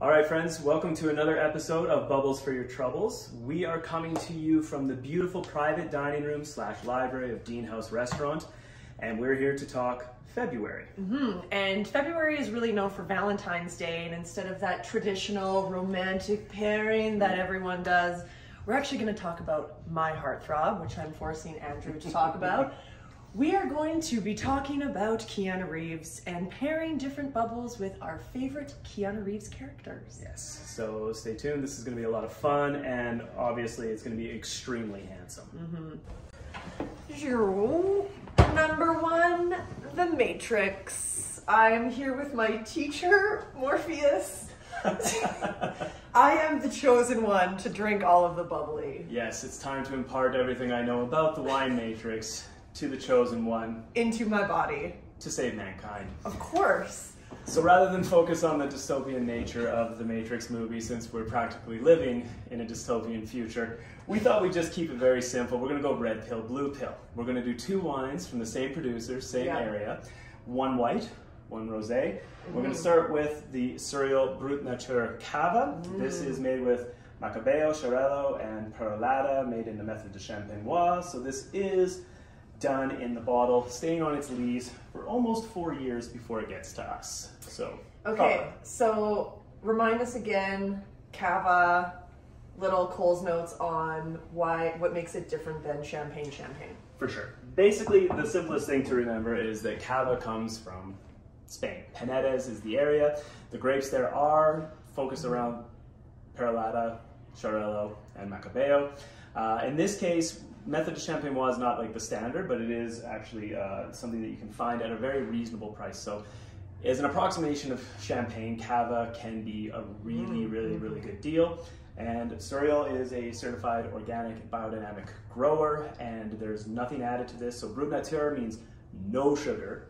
All right, friends, welcome to another episode of Bubbles for Your Troubles. We are coming to you from the beautiful private dining room / library of Dean House Restaurant, and we're here to talk February. And February is really known for Valentine's Day, and instead of that traditional romantic pairing that everyone does, we're actually going to talk about my heartthrob, which I'm forcing Andrew to talk about. We are going to be talking about Keanu Reeves and pairing different bubbles with our favorite Keanu Reeves characters. Yes, so stay tuned. This is going to be a lot of fun, and obviously it's going to be extremely handsome. Number one, The Matrix. I am here with my teacher, Morpheus. I am the chosen one to drink all of the bubbly. Yes, it's time to impart everything I know about the wine matrix to the chosen one. Into my body. To save mankind. Of course. So rather than focus on the dystopian nature of the Matrix movie, since we're practically living in a dystopian future, we thought we'd just keep it very simple. We're going to go red pill, blue pill. We're going to do two wines from the same producer, same area. One white, one rosé. We're going to start with the Cereal Brut Nature Cava. This is made with Macabeo, Xarel·lo, and Perolata, made in the method de Champenois. So this is done in the bottle, staying on its lees for almost 4 years before it gets to us. So okay, so remind us again, Cava, little Cole's notes on what makes it different than champagne. For sure. Basically, the simplest thing to remember is that Cava comes from Spain. Penedes is the area. The grapes there are focused around Perolata, Xarel·lo, and Macabeo. In this case, method de Champenois is not like the standard, but it is actually something that you can find at a very reasonable price. So as an approximation of champagne, Cava can be a really good deal. And Cereal is a certified organic biodynamic grower, and there's nothing added to this. So Brut Nature means no sugar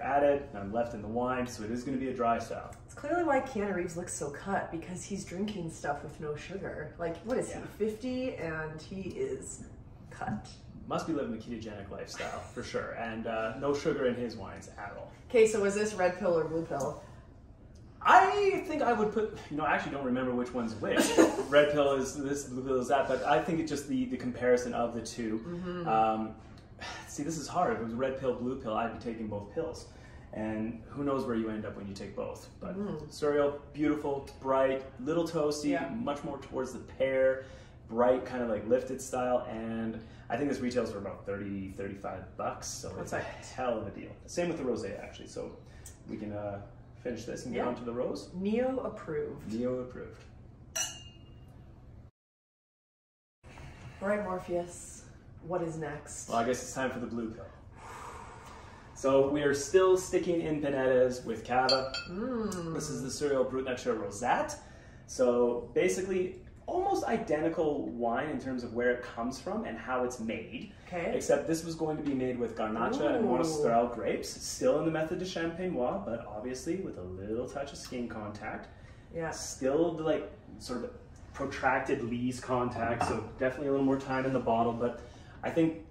added, none left in the wine, so it is going to be a dry style. It's clearly why Keanu Reeves looks so cut, because he's drinking stuff with no sugar. Like, what is he, 50? And he is cut. Must be living the ketogenic lifestyle, for sure. And no sugar in his wines at all. Okay, so is this red pill or blue pill? I think I would put, I actually don't remember which one's which. Red pill is this, blue pill is that, but I think it's just the comparison of the two. See, this is hard. If it was red pill, blue pill, I'd be taking both pills. And who knows where you end up when you take both. But Cereal, beautiful, bright, little toasty, much more towards the pear, bright, kind of like lifted style. And I think this retails for about 30, 35 bucks. So it's a hell of a deal. Same with the rosé, actually. So we can finish this and get on to the rose. Neo approved. Neo approved. All right, Morpheus. What is next? Well, I guess it's time for the blue pill. So we are still sticking in Penedes with Cava. This is the Cereal Brut Nature Rosat. So basically, almost identical wine in terms of where it comes from and how it's made. Okay. Except this was going to be made with Garnacha and Monastrell grapes, still in the method de Champenois, but obviously with a little touch of skin contact. Yeah. Still like sort of protracted lees contact, so definitely a little more time in the bottle. But I think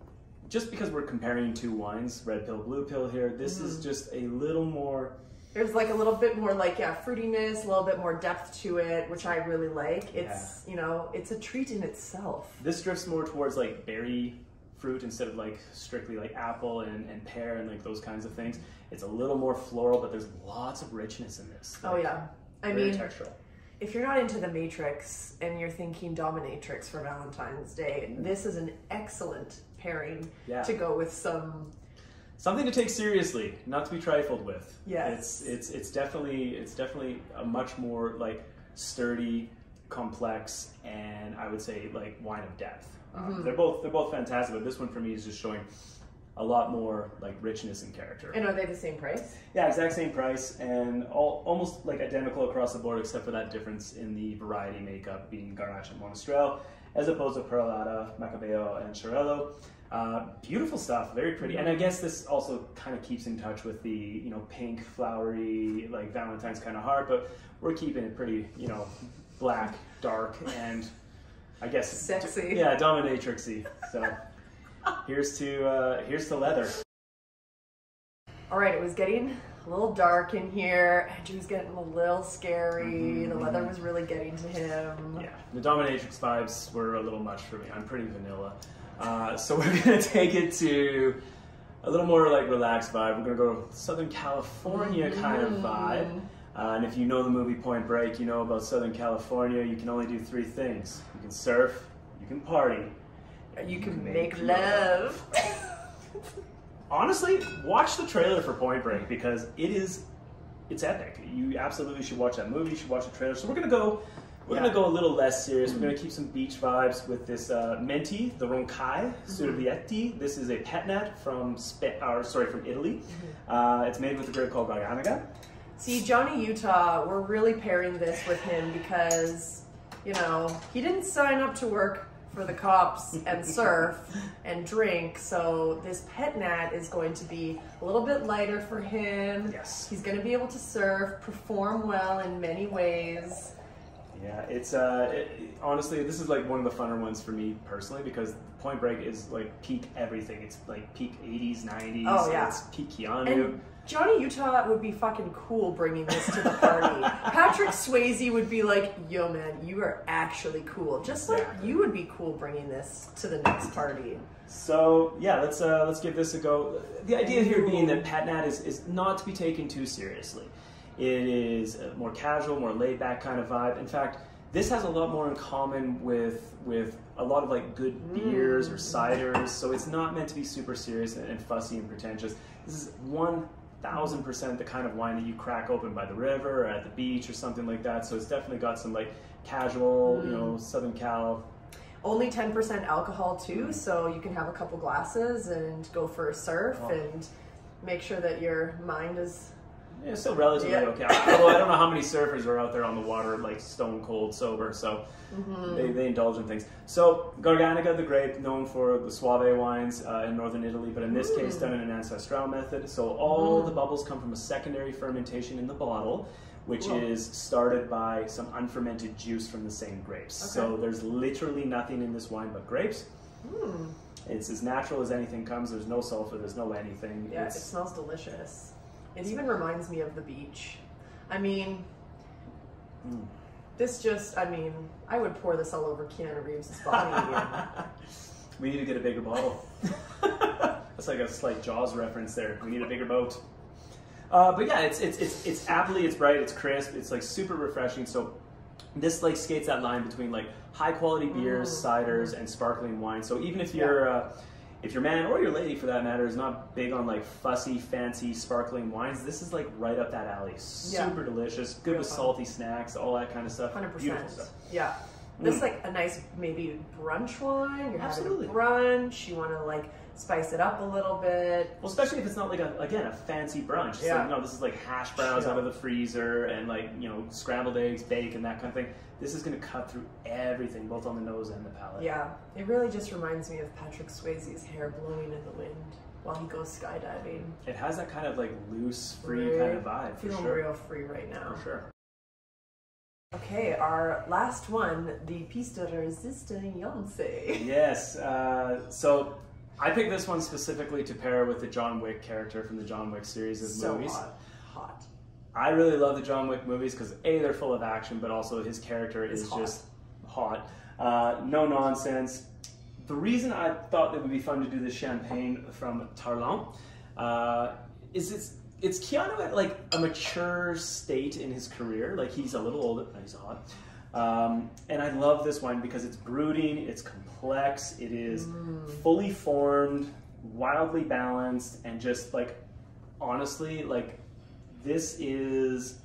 just because we're comparing two wines, red pill, blue pill here, this is just a little more. There's like a little bit more like, fruitiness, a little bit more depth to it, which I really like. It's, it's a treat in itself. This drifts more towards like berry fruit instead of like strictly like apple and pear and like those kinds of things. It's a little more floral, but there's lots of richness in this. Like, I mean, textural. If you're not into the Matrix and you're thinking dominatrix for Valentine's Day, this is an excellent pairing to go with something to take seriously, not to be trifled with. Yes. It's definitely a much more like sturdy, complex, and I would say like wine of depth. They're both fantastic, but this one for me is just showing a lot more like richness and character. And are they the same price? Yeah, exact same price, and almost like identical across the board, except for that difference in the variety makeup being Garnacha and Monastrell, as opposed to Perolata, Macabeo, and Xarel·lo. Beautiful stuff, very pretty. And I guess this also kind of keeps in touch with the, pink, flowery, like Valentine's kind of heart, but we're keeping it pretty, black, dark, and I guess sexy. Yeah, dominatrixy. So here's to leather. All right, it was getting a little dark in here. Andrew's getting a little scary. The leather was really getting to him. Yeah, the dominatrix vibes were a little much for me. I'm pretty vanilla. So we're gonna take it to a little more like relaxed vibe. We're gonna go Southern California kind of vibe. And if you know the movie Point Break, you know about Southern California. You can only do 3 things. You can surf, you can party, you can make love. Honestly, watch the trailer for Point Break because it's epic. You absolutely should watch that movie. You should watch the trailer. So we're gonna go a little less serious. We're gonna keep some beach vibes with this Menti, the Ronkai Survietti. This is a pet net from Italy. It's made with a grape called Garganaga. See, Johnny Utah, we're really pairing this with him because, you know, he didn't sign up to work for the cops and surf and drink, so this pet nat is going to be a little bit lighter for him. Yes. He's going to be able to surf, perform well in many ways. Yeah, it's honestly, this is like one of the funner ones for me personally because Point Break is like peak everything. It's like peak 80s, 90s. Oh yeah. It's peak Keanu. And Johnny Utah would be fucking cool bringing this to the party. Patrick Swayze would be like, yo man, you are actually cool. Just like you would be cool bringing this to the next party. So yeah, let's give this a go. The idea here being that Pet Nat is not to be taken too seriously. It is a more casual, more laid back kind of vibe. In fact, this has a lot more in common with a lot of like good beers or ciders. So it's not meant to be super serious and fussy and pretentious. This is 1000% the kind of wine that you crack open by the river or at the beach or something like that. So it's definitely got some like casual, you know, Southern Cal. Only 10% alcohol too, so you can have a couple glasses and go for a surf and make sure that your mind is still relatively okay. Although I don't know how many surfers are out there on the water like stone cold sober, so they indulge in things. So Garganaga, the grape, known for the Soave wines in northern Italy, but in this case done in an ancestral method. So all the bubbles come from a secondary fermentation in the bottle, which is started by some unfermented juice from the same grapes. Okay. So there's literally nothing in this wine but grapes. It's as natural as anything comes. There's no sulfur, there's no anything. Yeah, it smells delicious. It even reminds me of the beach. I mean, this just, I mean, I would pour this all over Keanu Reeves' body. We need to get a bigger bottle. That's like a slight Jaws reference there. We need a bigger boat. But yeah, it's aptly, it's bright, it's crisp, it's like super refreshing. So this like skates that line between like high quality beers, ciders, and sparkling wine. So even if you're if your man or your lady for that matter is not big on like fussy, fancy, sparkling wines, this is like right up that alley. Super delicious, good with salty snacks, all that kind of stuff. 100%. Beautiful stuff. Yeah. This is like a nice maybe brunch wine. You're having a brunch. You want to like spice it up a little bit. Well, especially if it's not like a fancy brunch. It's like, you know, this is like hash browns out of the freezer and like, you know, scrambled eggs, bacon, that kind of thing. This is going to cut through everything, both on the nose and the palate. Yeah, it really just reminds me of Patrick Swayze's hair blowing in the wind while he goes skydiving. It has that kind of like loose, free kind of vibe, for sure. Feeling real free right now. For sure. Okay, our last one, the piece de resistance. Yes, so I picked this one specifically to pair with the John Wick character from the John Wick series of movies. Hot. I really love the John Wick movies because A, they're full of action, but also his character is just hot. No nonsense. The reason I thought it would be fun to do this champagne from Tarlant is it's Keanu at like a mature state in his career. Like he's a little older, he's hot. And I love this wine because it's brooding, it's complex, it is fully formed, wildly balanced, and just like, honestly, like this is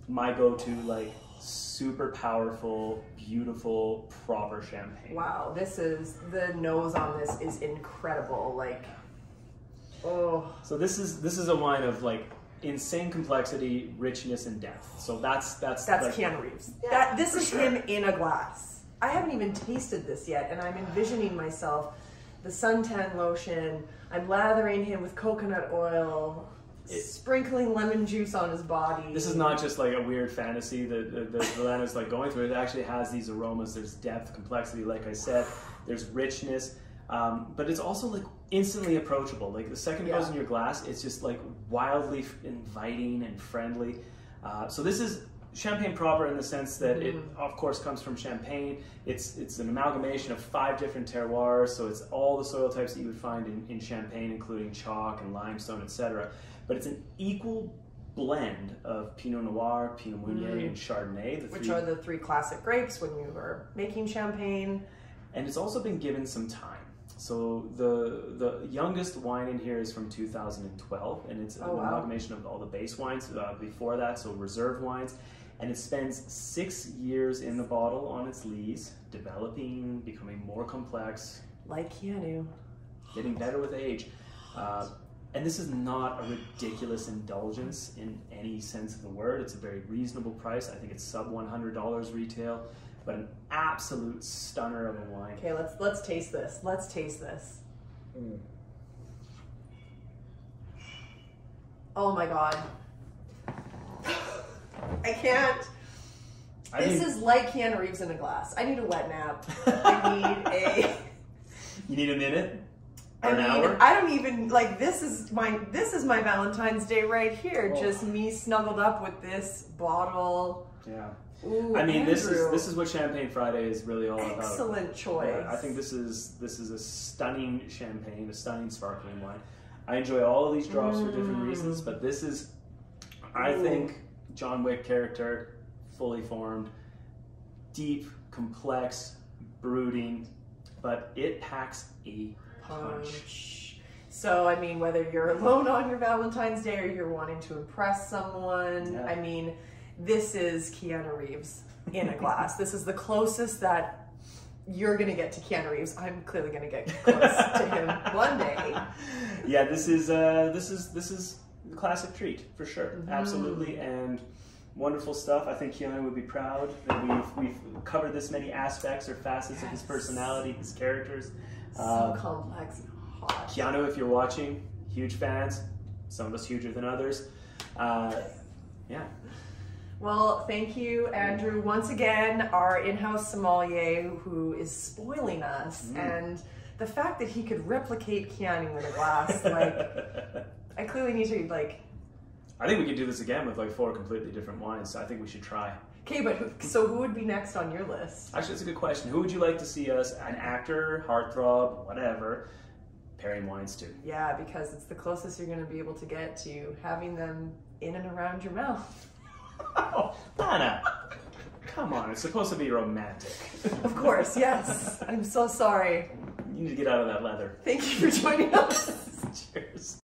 my go-to, like super powerful, beautiful, proper champagne. Wow, the nose on this is incredible. Like, oh. So this is a wine of like insane complexity, richness, and depth. So that's like, Keanu Reeves. Yeah, this is him in a glass. I haven't even tasted this yet, and I'm envisioning myself the suntan lotion. I'm lathering him with coconut oil, sprinkling lemon juice on his body. This is not just like a weird fantasy that Lana's like going through. It actually has these aromas. There's depth, complexity, like I said. There's richness. But it's also like instantly approachable. Like the second it goes in your glass, it's just like wildly inviting and friendly. So this is champagne proper in the sense that it, of course, comes from Champagne. It's an amalgamation of 5 different terroirs, so it's all the soil types that you would find in Champagne, including chalk and limestone, etc. But it's an equal blend of Pinot Noir, Pinot Meunier, and Chardonnay. Which are the 3 classic grapes when you were making Champagne. And it's also been given some time. So the youngest wine in here is from 2012, and it's an amalgamation of all the base wines before that, so reserve wines. And it spends 6 years in the bottle on its lees, developing, becoming more complex. Like Keanu. Getting better with age. And this is not a ridiculous indulgence in any sense of the word. It's a very reasonable price. I think it's sub $100 retail, but an absolute stunner of a wine. Okay, let's taste this. Let's taste this. Oh my God. I can't. This is like Keanu Reeves in a glass. I need a wet nap. I need a... You need a minute? Or an hour? I don't even, like, this is my Valentine's Day right here. Oh. Just me snuggled up with this bottle. Yeah. Ooh, I mean, this is what Champagne Friday is really all about. Excellent choice. Yeah, I think this is a stunning champagne, a stunning sparkling wine. I enjoy all of these drops for different reasons, but this is, I think, John Wick character, fully formed, deep, complex, brooding, but it packs a punch. So, I mean, whether you're alone on your Valentine's Day or you're wanting to impress someone, I mean, this is Keanu Reeves in a glass. This is the closest that you're going to get to Keanu Reeves. I'm clearly going to get close to him one day. Yeah, this is the classic treat for sure. Absolutely. And wonderful stuff. I think Keanu would be proud that we've covered this many aspects or facets of his personality, his characters. So complex and hot. Keanu, if you're watching, huge fans. Some of us huger than others. Yeah. Well, thank you, Andrew, once again, our in-house sommelier who is spoiling us. And the fact that he could replicate Keanu in a glass, like, I clearly need to, like... I think we could do this again with like 4 completely different wines, so I think we should try. Okay, but who would be next on your list? Actually, that's a good question. Who would you like to see us, an actor, heartthrob, whatever, pairing wines to? Yeah, because it's the closest you're going to be able to get to having them in and around your mouth. Oh, Anna, come on, it's supposed to be romantic. Of course, yes. I'm so sorry. You need to get out of that leather. Thank you for joining us. Cheers.